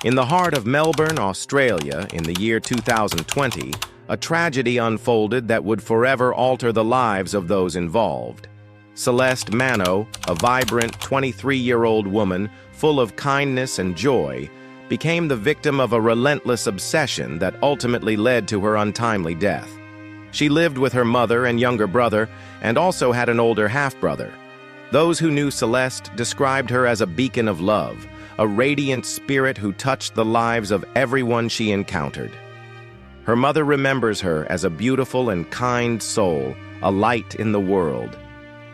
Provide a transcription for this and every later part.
In the heart of Melbourne, Australia, in the year 2020, a tragedy unfolded that would forever alter the lives of those involved. Celeste Manno, a vibrant 23-year-old woman full of kindness and joy, became the victim of a relentless obsession that ultimately led to her untimely death. She lived with her mother and younger brother and also had an older half-brother. Those who knew Celeste described her as a beacon of love, a radiant spirit who touched the lives of everyone she encountered. Her mother remembers her as a beautiful and kind soul, a light in the world.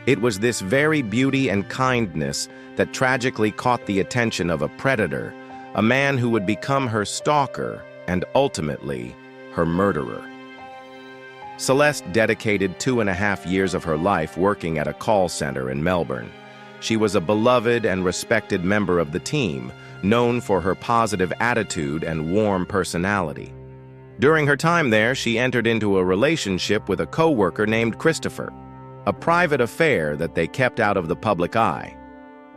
It was this very beauty and kindness that tragically caught the attention of a predator, a man who would become her stalker and ultimately her murderer. Celeste dedicated 2.5 years of her life working at a call center in Melbourne. She was a beloved and respected member of the team, known for her positive attitude and warm personality. During her time there, she entered into a relationship with a co-worker named Christopher, a private affair that they kept out of the public eye.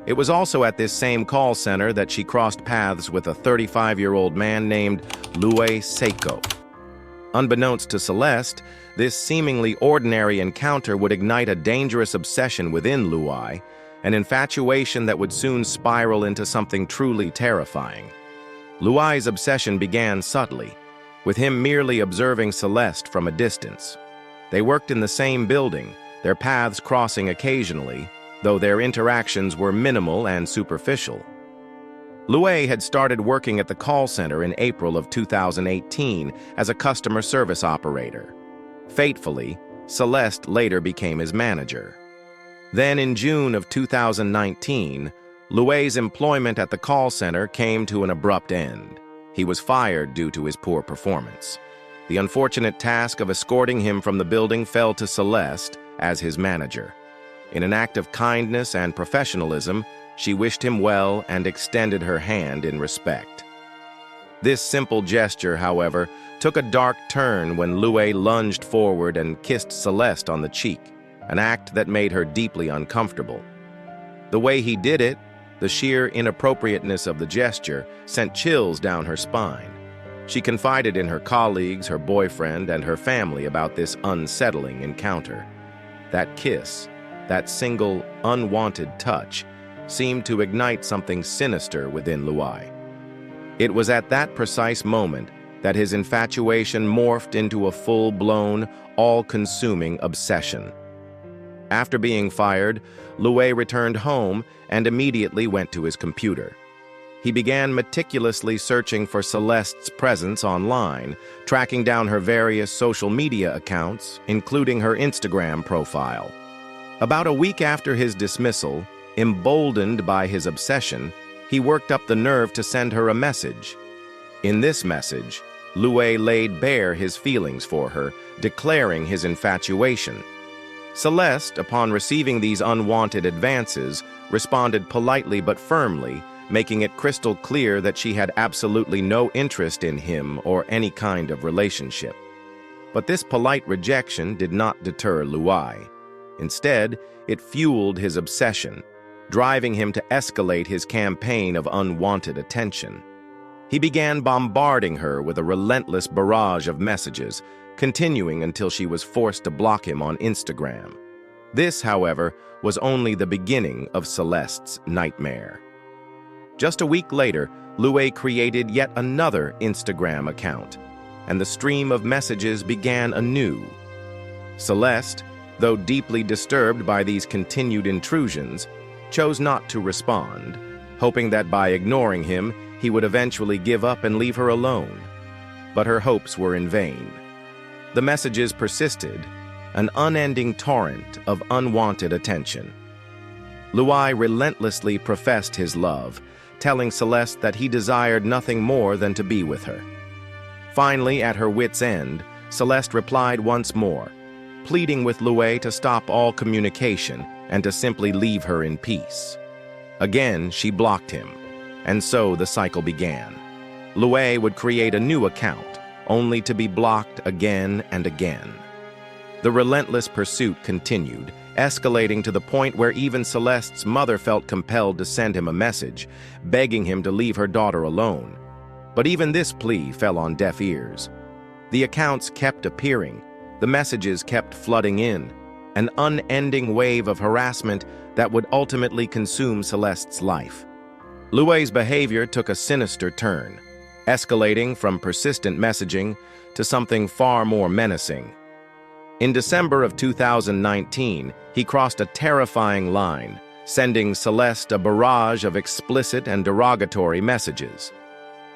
It was also at this same call center that she crossed paths with a 35-year-old man named Louis Seiko. Unbeknownst to Celeste, this seemingly ordinary encounter would ignite a dangerous obsession within Louis, an infatuation that would soon spiral into something truly terrifying. Louis's obsession began subtly, with him merely observing Celeste from a distance. They worked in the same building, their paths crossing occasionally, though their interactions were minimal and superficial. Louis had started working at the call center in April of 2018 as a customer service operator. Fatefully, Celeste later became his manager. Then in June of 2019, Louis's employment at the call center came to an abrupt end. He was fired due to his poor performance. The unfortunate task of escorting him from the building fell to Celeste as his manager. In an act of kindness and professionalism, she wished him well and extended her hand in respect. This simple gesture, however, took a dark turn when Louis lunged forward and kissed Celeste on the cheek, an act that made her deeply uncomfortable. The way he did it, the sheer inappropriateness of the gesture, sent chills down her spine. She confided in her colleagues, her boyfriend, and her family about this unsettling encounter. That kiss, that single, unwanted touch, seemed to ignite something sinister within Louis. It was at that precise moment that his infatuation morphed into a full-blown, all-consuming obsession. After being fired, Louis returned home and immediately went to his computer. He began meticulously searching for Celeste's presence online, tracking down her various social media accounts, including her Instagram profile. About a week after his dismissal, emboldened by his obsession, he worked up the nerve to send her a message. In this message, Louis laid bare his feelings for her, declaring his infatuation. Celeste, upon receiving these unwanted advances, responded politely but firmly, making it crystal clear that she had absolutely no interest in him or any kind of relationship. But this polite rejection did not deter Louis. Instead, it fueled his obsession, driving him to escalate his campaign of unwanted attention. He began bombarding her with a relentless barrage of messages, continuing until she was forced to block him on Instagram. This, however, was only the beginning of Celeste's nightmare. Just a week later, Louis created yet another Instagram account, and the stream of messages began anew. Celeste, though deeply disturbed by these continued intrusions, chose not to respond, hoping that by ignoring him, he would eventually give up and leave her alone. But her hopes were in vain. The messages persisted, an unending torrent of unwanted attention. Louis relentlessly professed his love, telling Celeste that he desired nothing more than to be with her. Finally, at her wit's end, Celeste replied once more, pleading with Louis to stop all communication and to simply leave her in peace. Again, she blocked him, and so the cycle began. Louis would create a new account, only to be blocked again and again. The relentless pursuit continued, escalating to the point where even Celeste's mother felt compelled to send him a message, begging him to leave her daughter alone. But even this plea fell on deaf ears. The accounts kept appearing, the messages kept flooding in, an unending wave of harassment that would ultimately consume Celeste's life. Luay's behavior took a sinister turn, escalating from persistent messaging to something far more menacing. In December of 2019, he crossed a terrifying line, sending Celeste a barrage of explicit and derogatory messages.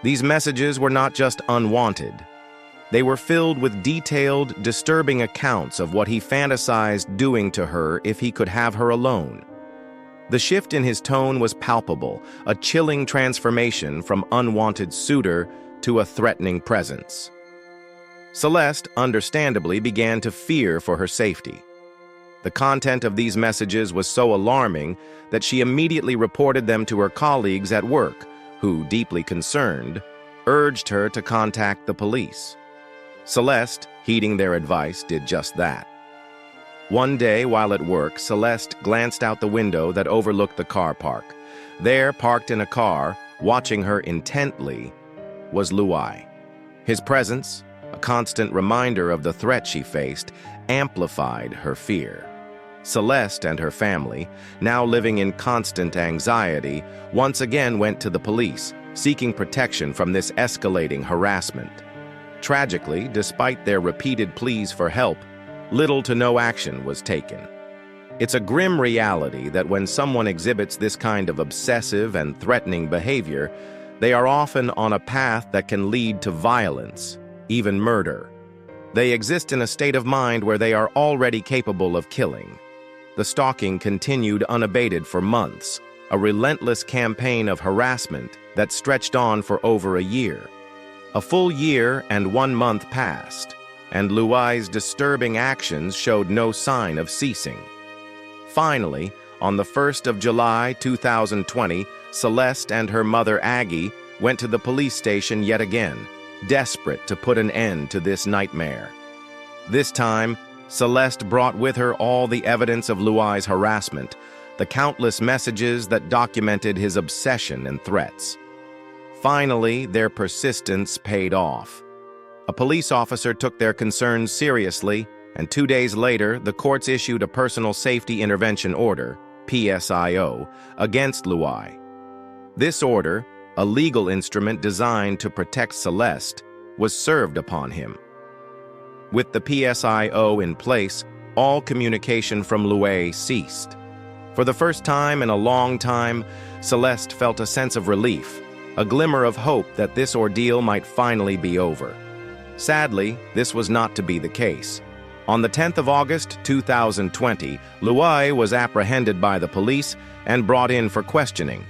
These messages were not just unwanted. They were filled with detailed, disturbing accounts of what he fantasized doing to her if he could have her alone. The shift in his tone was palpable, a chilling transformation from unwanted suitor to a threatening presence. Celeste, understandably, began to fear for her safety. The content of these messages was so alarming that she immediately reported them to her colleagues at work, who, deeply concerned, urged her to contact the police. Celeste, heeding their advice, did just that. One day, while at work, Celeste glanced out the window that overlooked the car park. There, parked in a car, watching her intently, was Luay. His presence, a constant reminder of the threat she faced, amplified her fear. Celeste and her family, now living in constant anxiety, once again went to the police, seeking protection from this escalating harassment. Tragically, despite their repeated pleas for help, little to no action was taken. It's a grim reality that when someone exhibits this kind of obsessive and threatening behavior, they are often on a path that can lead to violence, even murder. They exist in a state of mind where they are already capable of killing. The stalking continued unabated for months, a relentless campaign of harassment that stretched on for over a year. A full year and 1 month passed, and Luay's disturbing actions showed no sign of ceasing. Finally, on the 1st of July 2020, Celeste and her mother Aggie went to the police station yet again, desperate to put an end to this nightmare. This time, Celeste brought with her all the evidence of Luay's harassment, the countless messages that documented his obsession and threats. Finally, their persistence paid off. A police officer took their concerns seriously, and 2 days later, the courts issued a Personal Safety Intervention Order, PSIO, against Luay. This order, a legal instrument designed to protect Celeste, was served upon him. With the PSIO in place, all communication from Luay ceased. For the first time in a long time, Celeste felt a sense of relief, a glimmer of hope that this ordeal might finally be over. Sadly, this was not to be the case. On the 10th of August 2020, Luay was apprehended by the police and brought in for questioning.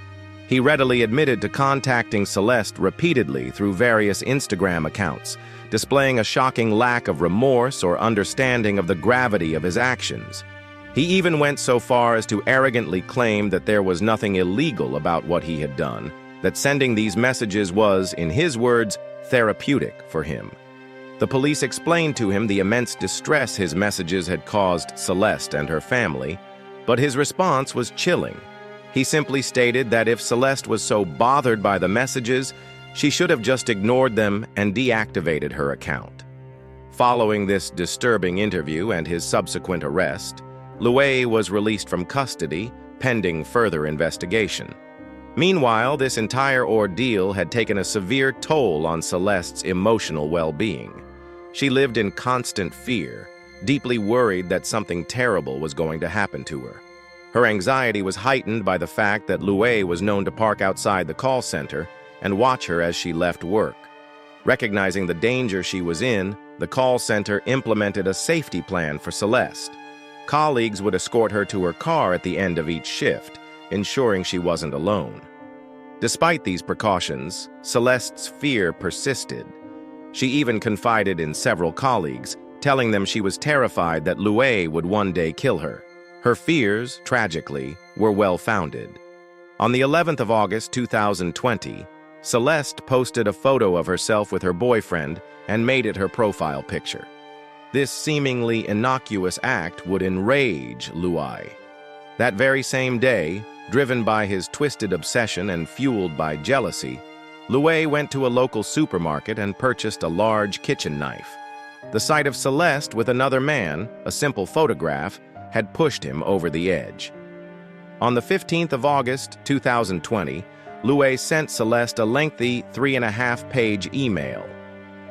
He readily admitted to contacting Celeste repeatedly through various Instagram accounts, displaying a shocking lack of remorse or understanding of the gravity of his actions. He even went so far as to arrogantly claim that there was nothing illegal about what he had done, that sending these messages was, in his words, therapeutic for him. The police explained to him the immense distress his messages had caused Celeste and her family, but his response was chilling. He simply stated that if Celeste was so bothered by the messages, she should have just ignored them and deactivated her account. Following this disturbing interview and his subsequent arrest, Luay was released from custody, pending further investigation. Meanwhile, this entire ordeal had taken a severe toll on Celeste's emotional well-being. She lived in constant fear, deeply worried that something terrible was going to happen to her. Her anxiety was heightened by the fact that Luay was known to park outside the call center and watch her as she left work. Recognizing the danger she was in, the call center implemented a safety plan for Celeste. Colleagues would escort her to her car at the end of each shift, ensuring she wasn't alone. Despite these precautions, Celeste's fear persisted. She even confided in several colleagues, telling them she was terrified that Luay would one day kill her. Her fears, tragically, were well-founded. On the 11th of August 2020, Celeste posted a photo of herself with her boyfriend and made it her profile picture. This seemingly innocuous act would enrage Luay. That very same day, driven by his twisted obsession and fueled by jealousy, Luay went to a local supermarket and purchased a large kitchen knife. The sight of Celeste with another man, a simple photograph, had pushed him over the edge. On the 15th of August, 2020, Luay sent Celeste a lengthy 3.5-page email.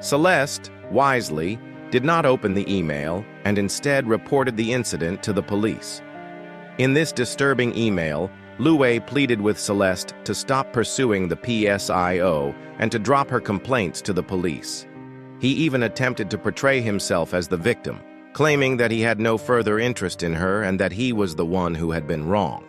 Celeste, wisely, did not open the email and instead reported the incident to the police. In this disturbing email, Luay pleaded with Celeste to stop pursuing the PSIO and to drop her complaints to the police. He even attempted to portray himself as the victim, claiming that he had no further interest in her and that he was the one who had been wronged.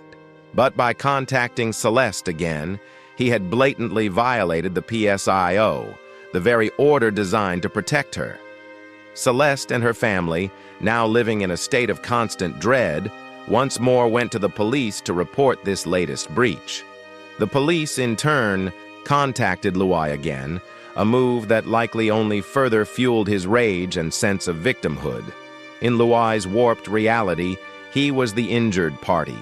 But by contacting Celeste again, he had blatantly violated the PSIO, the very order designed to protect her. Celeste and her family, now living in a state of constant dread, once more went to the police to report this latest breach. The police, in turn, contacted Luay again, a move that likely only further fueled his rage and sense of victimhood. In Luay's warped reality, he was the injured party.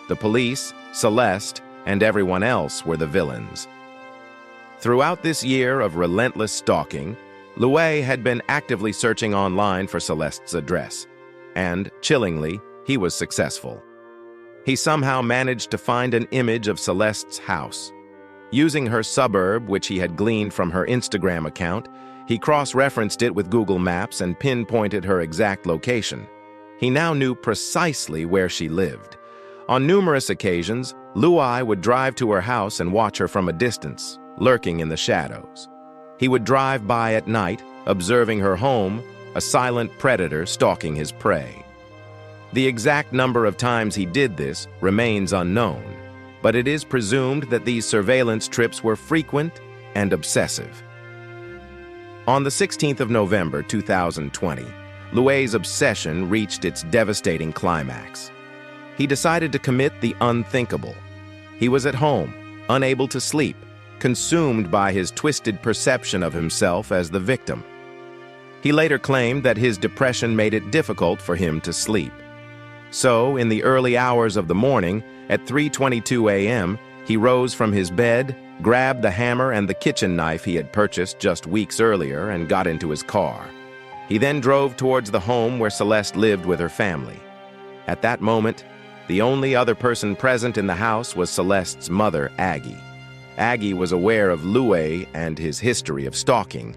The police, Celeste, and everyone else were the villains. Throughout this year of relentless stalking, Luay had been actively searching online for Celeste's address, and, chillingly, he was successful. He somehow managed to find an image of Celeste's house. Using her suburb, which he had gleaned from her Instagram account, he cross-referenced it with Google Maps and pinpointed her exact location. He now knew precisely where she lived. On numerous occasions, Luay would drive to her house and watch her from a distance, lurking in the shadows. He would drive by at night, observing her home, a silent predator stalking his prey. The exact number of times he did this remains unknown, but it is presumed that these surveillance trips were frequent and obsessive. On the 16th of November 2020, Luay's obsession reached its devastating climax. He decided to commit the unthinkable. He was at home, unable to sleep, consumed by his twisted perception of himself as the victim. He later claimed that his depression made it difficult for him to sleep. So, in the early hours of the morning, at 3:22 a.m., he rose from his bed, grabbed the hammer and the kitchen knife he had purchased just weeks earlier, and got into his car. He then drove towards the home where Celeste lived with her family. At that moment, the only other person present in the house was Celeste's mother, Aggie. Aggie was aware of Luay and his history of stalking,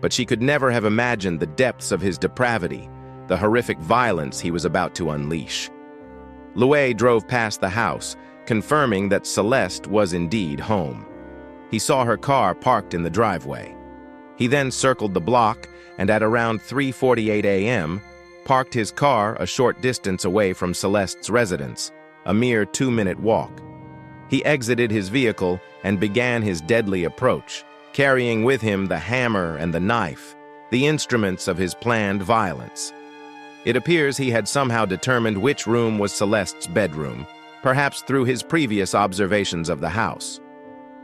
but she could never have imagined the depths of his depravity, the horrific violence he was about to unleash. Luay drove past the house, confirming that Celeste was indeed home. He saw her car parked in the driveway. He then circled the block and at around 3:48 a.m., parked his car a short distance away from Celeste's residence, a mere 2-minute walk. He exited his vehicle and began his deadly approach, carrying with him the hammer and the knife, the instruments of his planned violence. It appears he had somehow determined which room was Celeste's bedroom, perhaps through his previous observations of the house.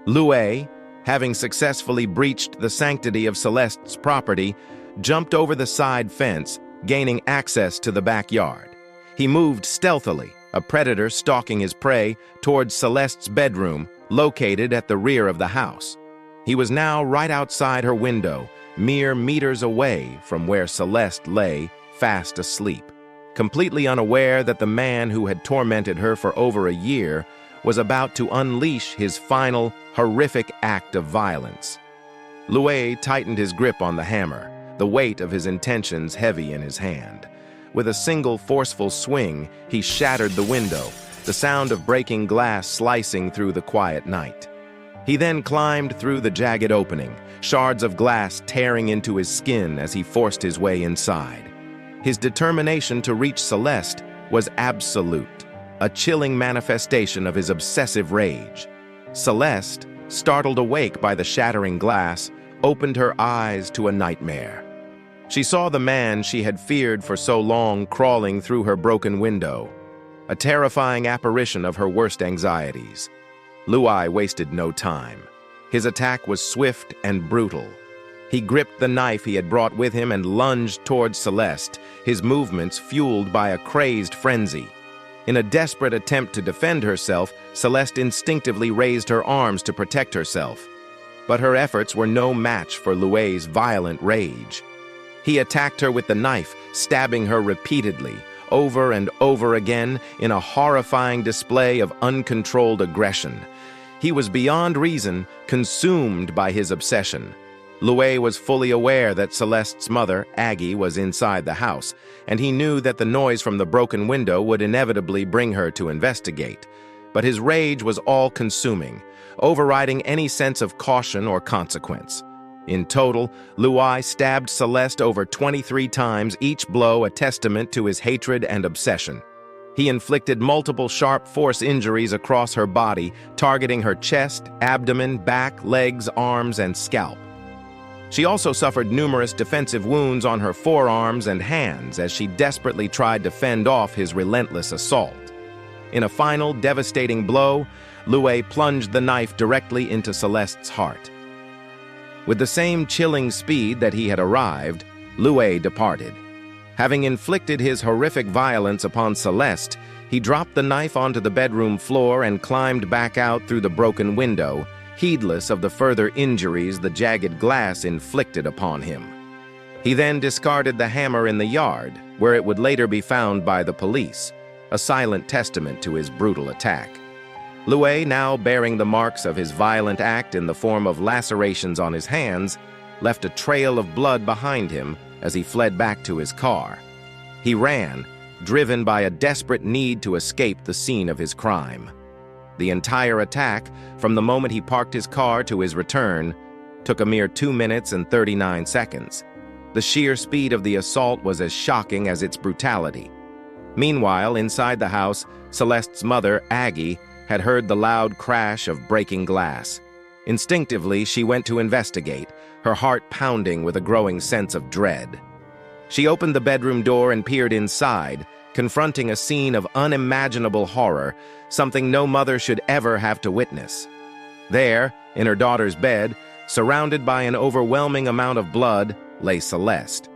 Luay, having successfully breached the sanctity of Celeste's property, jumped over the side fence, gaining access to the backyard. He moved stealthily, a predator stalking his prey, towards Celeste's bedroom, located at the rear of the house. He was now right outside her window, mere meters away from where Celeste lay, fast asleep, completely unaware that the man who had tormented her for over a year was about to unleash his final, horrific act of violence. Luay tightened his grip on the hammer, the weight of his intentions heavy in his hand. With a single forceful swing, he shattered the window, the sound of breaking glass slicing through the quiet night. He then climbed through the jagged opening, shards of glass tearing into his skin as he forced his way inside. His determination to reach Celeste was absolute, a chilling manifestation of his obsessive rage. Celeste, startled awake by the shattering glass, opened her eyes to a nightmare. She saw the man she had feared for so long crawling through her broken window, a terrifying apparition of her worst anxieties. Luay wasted no time. His attack was swift and brutal. He gripped the knife he had brought with him and lunged towards Celeste, his movements fueled by a crazed frenzy. In a desperate attempt to defend herself, Celeste instinctively raised her arms to protect herself. but her efforts were no match for Luay's violent rage. He attacked her with the knife, stabbing her repeatedly, over and over again, in a horrifying display of uncontrolled aggression. He was beyond reason, consumed by his obsession. Luay was fully aware that Celeste's mother, Aggie, was inside the house, and he knew that the noise from the broken window would inevitably bring her to investigate. But his rage was all-consuming, overriding any sense of caution or consequence. In total, Luay stabbed Celeste over 23 times, each blow a testament to his hatred and obsession. He inflicted multiple sharp force injuries across her body, targeting her chest, abdomen, back, legs, arms, and scalp. She also suffered numerous defensive wounds on her forearms and hands as she desperately tried to fend off his relentless assault. In a final, devastating blow, Luay plunged the knife directly into Celeste's heart. With the same chilling speed that he had arrived, Luay departed. Having inflicted his horrific violence upon Celeste, he dropped the knife onto the bedroom floor and climbed back out through the broken window, heedless of the further injuries the jagged glass inflicted upon him. He then discarded the hammer in the yard, where it would later be found by the police, a silent testament to his brutal attack. Luay, now bearing the marks of his violent act in the form of lacerations on his hands, left a trail of blood behind him as he fled back to his car. He ran, driven by a desperate need to escape the scene of his crime. The entire attack, from the moment he parked his car to his return, took a mere 2 minutes and 39 seconds. The sheer speed of the assault was as shocking as its brutality. Meanwhile, inside the house, Celeste's mother, Aggie, had heard the loud crash of breaking glass. Instinctively, she went to investigate, her heart pounding with a growing sense of dread. She opened the bedroom door and peered inside, confronting a scene of unimaginable horror, something no mother should ever have to witness. There, in her daughter's bed, surrounded by an overwhelming amount of blood, lay Celeste.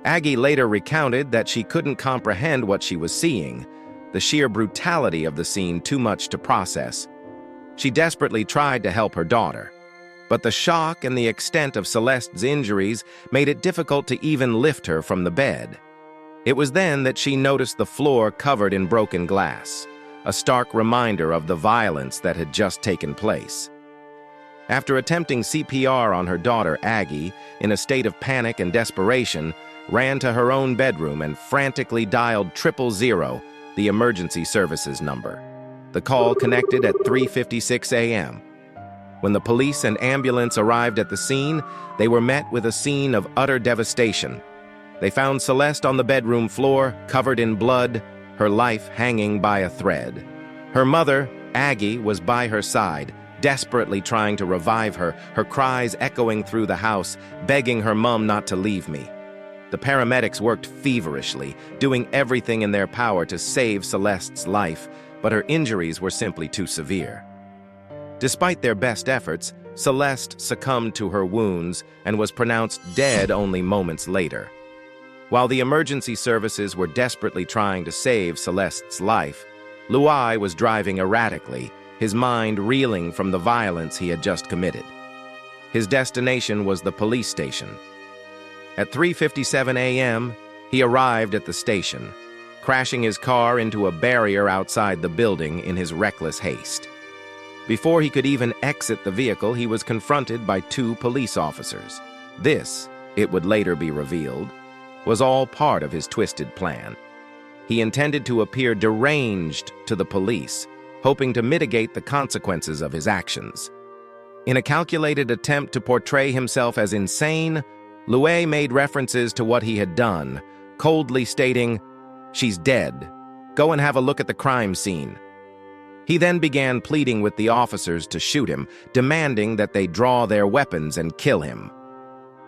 Aggie later recounted that she couldn't comprehend what she was seeing, the sheer brutality of the scene too much to process. She desperately tried to help her daughter, but the shock and the extent of Celeste's injuries made it difficult to even lift her from the bed. It was then that she noticed the floor covered in broken glass, a stark reminder of the violence that had just taken place. After attempting CPR on her daughter, Aggie, in a state of panic and desperation, ran to her own bedroom and frantically dialed 000, the emergency services number. The call connected at 3:56 a.m. When the police and ambulance arrived at the scene, they were met with a scene of utter devastation. They found Celeste on the bedroom floor, covered in blood, her life hanging by a thread. Her mother, Aggie, was by her side, desperately trying to revive her, her cries echoing through the house, begging her mom not to leave me. The paramedics worked feverishly, doing everything in their power to save Celeste's life, but her injuries were simply too severe. Despite their best efforts, Celeste succumbed to her wounds and was pronounced dead only moments later. While the emergency services were desperately trying to save Celeste's life, Luay was driving erratically, his mind reeling from the violence he had just committed. His destination was the police station. At 3:57 a.m., he arrived at the station, crashing his car into a barrier outside the building in his reckless haste. Before he could even exit the vehicle, he was confronted by 2 police officers. This, it would later be revealed, was all part of his twisted plan. He intended to appear deranged to the police, hoping to mitigate the consequences of his actions. In a calculated attempt to portray himself as insane, Luay made references to what he had done, coldly stating, "She's dead. Go and have a look at the crime scene." He then began pleading with the officers to shoot him, demanding that they draw their weapons and kill him.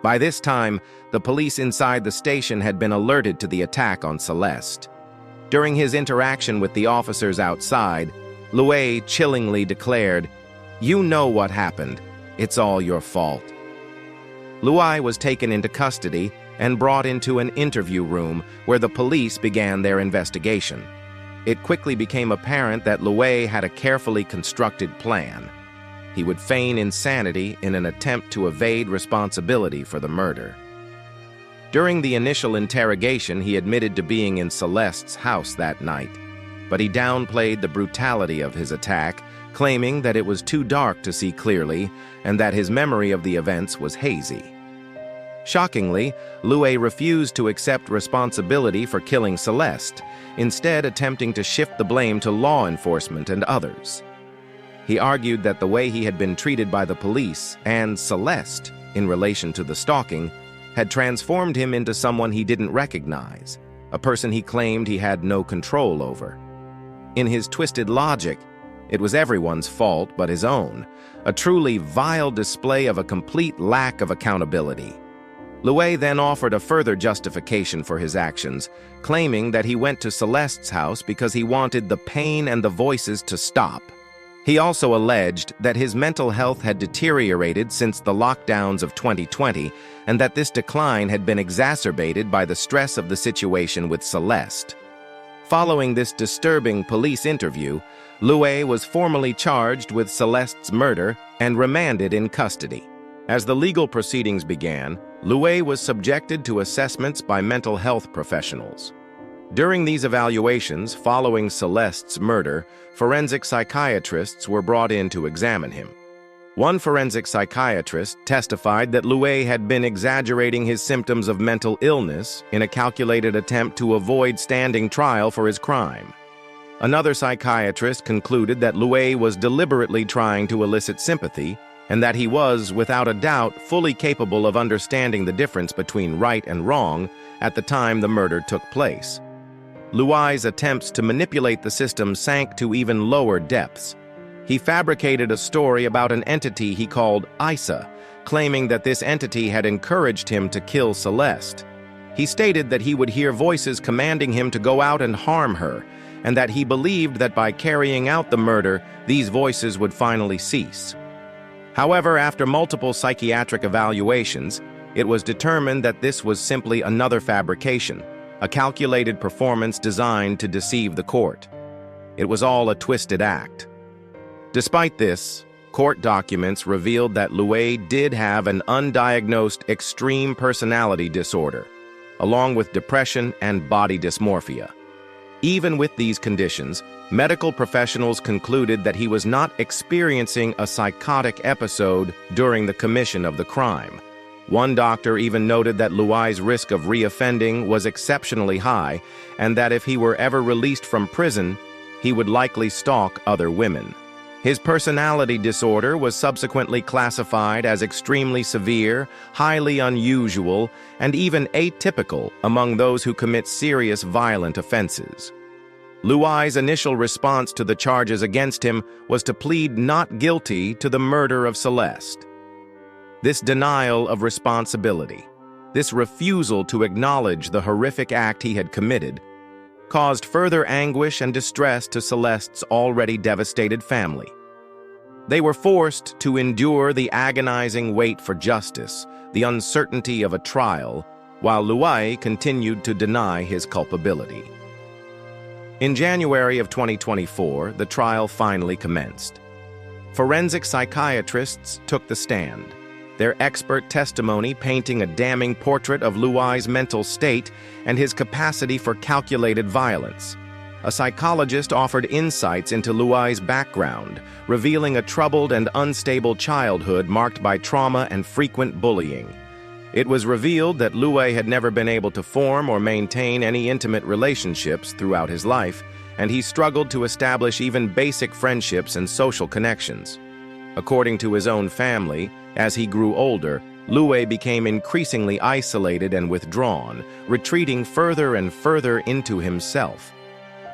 By this time, the police inside the station had been alerted to the attack on Celeste. During his interaction with the officers outside, Luay chillingly declared, "You know what happened. It's all your fault." Luay was taken into custody and brought into an interview room where the police began their investigation. It quickly became apparent that Luay had a carefully constructed plan. he would feign insanity in an attempt to evade responsibility for the murder. During the initial interrogation, he admitted to being in Celeste's house that night, but he downplayed the brutality of his attack, claiming that it was too dark to see clearly and that his memory of the events was hazy. Shockingly, Loué refused to accept responsibility for killing Celeste, instead attempting to shift the blame to law enforcement and others. He argued that the way he had been treated by the police and Celeste in relation to the stalking had transformed him into someone he didn't recognize, a person he claimed he had no control over. In his twisted logic, it was everyone's fault but his own, a truly vile display of a complete lack of accountability. Loué then offered a further justification for his actions, claiming that he went to Celeste's house because he wanted the pain and the voices to stop. He also alleged that his mental health had deteriorated since the lockdowns of 2020 and that this decline had been exacerbated by the stress of the situation with Celeste. Following this disturbing police interview, Loué was formally charged with Celeste's murder and remanded in custody. As the legal proceedings began, Loué was subjected to assessments by mental health professionals. During these evaluations following Celeste's murder, forensic psychiatrists were brought in to examine him. One forensic psychiatrist testified that Loué had been exaggerating his symptoms of mental illness in a calculated attempt to avoid standing trial for his crime. Another psychiatrist concluded that Loué was deliberately trying to elicit sympathy and that he was, without a doubt, fully capable of understanding the difference between right and wrong at the time the murder took place. Loué's attempts to manipulate the system sank to even lower depths. He fabricated a story about an entity he called Isa, claiming that this entity had encouraged him to kill Celeste. He stated that he would hear voices commanding him to go out and harm her, and that he believed that by carrying out the murder, these voices would finally cease. However, after multiple psychiatric evaluations, it was determined that this was simply another fabrication, a calculated performance designed to deceive the court. It was all a twisted act. Despite this, court documents revealed that Loué did have an undiagnosed extreme personality disorder, along with depression and body dysmorphia. Even with these conditions, medical professionals concluded that he was not experiencing a psychotic episode during the commission of the crime. One doctor even noted that Loué's risk of reoffending was exceptionally high, and that if he were ever released from prison, he would likely stalk other women. His personality disorder was subsequently classified as extremely severe, highly unusual, and even atypical among those who commit serious violent offenses. Loué's initial response to the charges against him was to plead not guilty to the murder of Celeste. This denial of responsibility, this refusal to acknowledge the horrific act he had committed, caused further anguish and distress to Celeste's already devastated family. They were forced to endure the agonizing wait for justice, the uncertainty of a trial, while Loué continued to deny his culpability. In January of 2024, the trial finally commenced. Forensic psychiatrists took the stand, their expert testimony painting a damning portrait of Loué's mental state and his capacity for calculated violence. A psychologist offered insights into Loué's background, revealing a troubled and unstable childhood marked by trauma and frequent bullying. It was revealed that Loué had never been able to form or maintain any intimate relationships throughout his life, and he struggled to establish even basic friendships and social connections. According to his own family, as he grew older, Loué became increasingly isolated and withdrawn, retreating further and further into himself.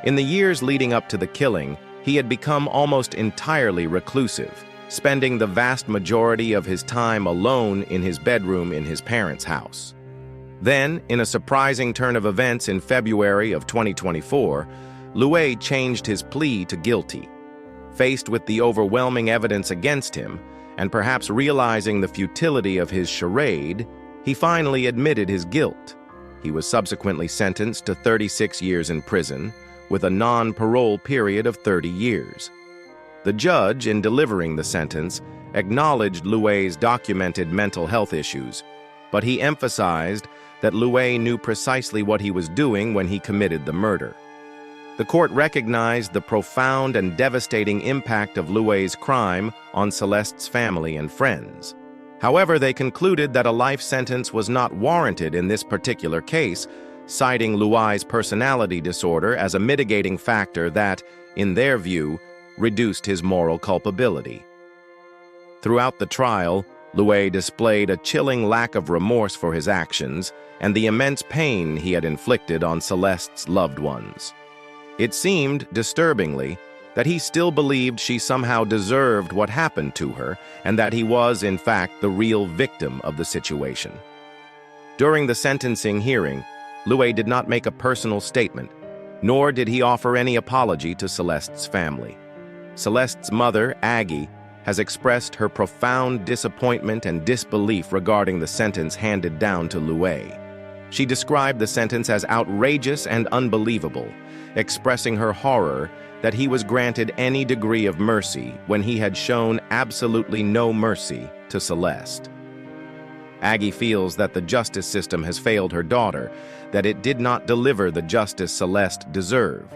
In the years leading up to the killing, he had become almost entirely reclusive, spending the vast majority of his time alone in his bedroom in his parents' house. Then, in a surprising turn of events in February of 2024, Loué changed his plea to guilty. Faced with the overwhelming evidence against him, and perhaps realizing the futility of his charade, he finally admitted his guilt. He was subsequently sentenced to 36 years in prison, with a non-parole period of 30 years. The judge, in delivering the sentence, acknowledged Louet's documented mental health issues, but he emphasized that Louet knew precisely what he was doing when he committed the murder. The court recognized the profound and devastating impact of Louet's crime on Celeste's family and friends. However, they concluded that a life sentence was not warranted in this particular case, citing Louet's personality disorder as a mitigating factor that, in their view, reduced his moral culpability. Throughout the trial, Louet displayed a chilling lack of remorse for his actions and the immense pain he had inflicted on Celeste's loved ones. It seemed, disturbingly, that he still believed she somehow deserved what happened to her and that he was, in fact, the real victim of the situation. During the sentencing hearing, Louet did not make a personal statement, nor did he offer any apology to Celeste's family. Celeste's mother, Aggie, has expressed her profound disappointment and disbelief regarding the sentence handed down to Louet. She described the sentence as outrageous and unbelievable, expressing her horror that he was granted any degree of mercy when he had shown absolutely no mercy to Celeste. Aggie feels that the justice system has failed her daughter, that it did not deliver the justice Celeste deserved.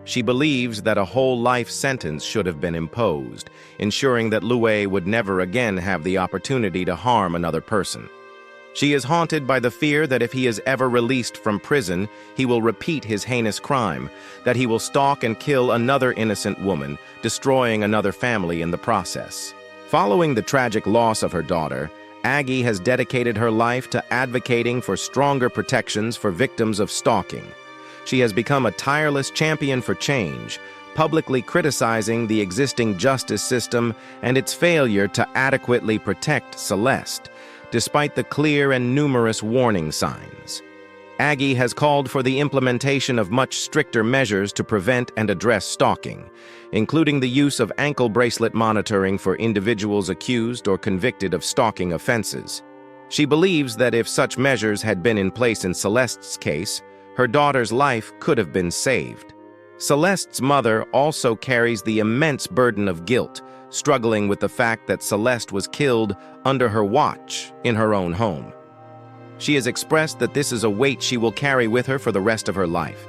She believes that a whole life sentence should have been imposed, ensuring that Louet would never again have the opportunity to harm another person. She is haunted by the fear that if he is ever released from prison, he will repeat his heinous crime, that he will stalk and kill another innocent woman, destroying another family in the process. Following the tragic loss of her daughter, Aggie has dedicated her life to advocating for stronger protections for victims of stalking. She has become a tireless champion for change, publicly criticizing the existing justice system and its failure to adequately protect Celeste, despite the clear and numerous warning signs. Aggie has called for the implementation of much stricter measures to prevent and address stalking, including the use of ankle bracelet monitoring for individuals accused or convicted of stalking offenses. She believes that if such measures had been in place in Celeste's case, her daughter's life could have been saved. Celeste's mother also carries the immense burden of guilt, struggling with the fact that Celeste was killed under her watch in her own home. She has expressed that this is a weight she will carry with her for the rest of her life.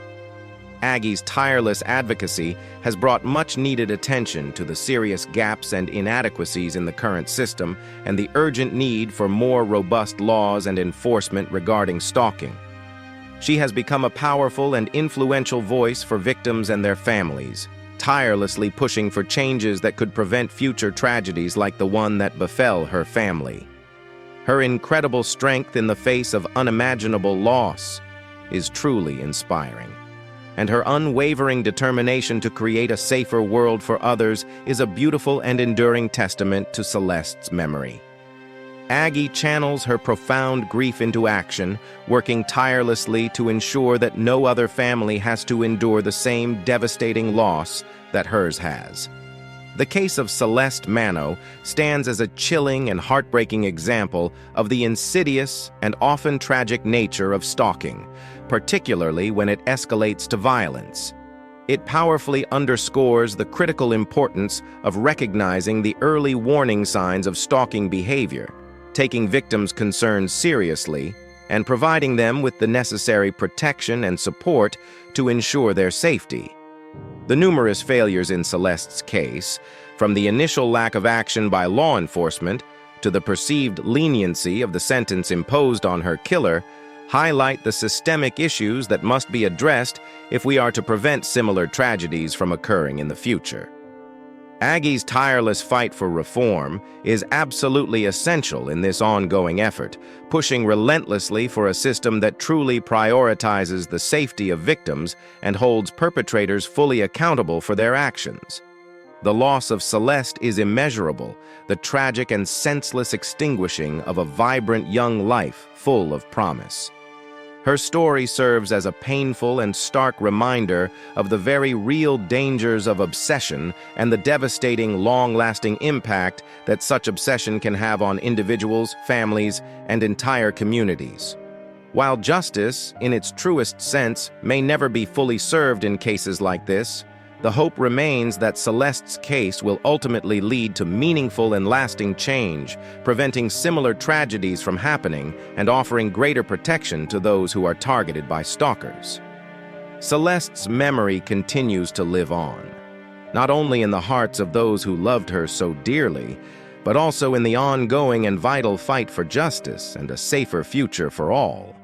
Aggie's tireless advocacy has brought much-needed attention to the serious gaps and inadequacies in the current system and the urgent need for more robust laws and enforcement regarding stalking. She has become a powerful and influential voice for victims and their families, tirelessly pushing for changes that could prevent future tragedies like the one that befell her family. Her incredible strength in the face of unimaginable loss is truly inspiring, and her unwavering determination to create a safer world for others is a beautiful and enduring testament to Celeste's memory. Aggie channels her profound grief into action, working tirelessly to ensure that no other family has to endure the same devastating loss that hers has. The case of Celeste Manno stands as a chilling and heartbreaking example of the insidious and often tragic nature of stalking, particularly when it escalates to violence. It powerfully underscores the critical importance of recognizing the early warning signs of stalking behavior, taking victims' concerns seriously, and providing them with the necessary protection and support to ensure their safety. The numerous failures in Celeste's case, from the initial lack of action by law enforcement to the perceived leniency of the sentence imposed on her killer, highlight the systemic issues that must be addressed if we are to prevent similar tragedies from occurring in the future. Aggie's tireless fight for reform is absolutely essential in this ongoing effort, pushing relentlessly for a system that truly prioritizes the safety of victims and holds perpetrators fully accountable for their actions. The loss of Celeste is immeasurable, the tragic and senseless extinguishing of a vibrant young life full of promise. Her story serves as a painful and stark reminder of the very real dangers of obsession and the devastating, long-lasting impact that such obsession can have on individuals, families, and entire communities. While justice, in its truest sense, may never be fully served in cases like this, the hope remains that Celeste's case will ultimately lead to meaningful and lasting change, preventing similar tragedies from happening and offering greater protection to those who are targeted by stalkers. Celeste's memory continues to live on, not only in the hearts of those who loved her so dearly, but also in the ongoing and vital fight for justice and a safer future for all.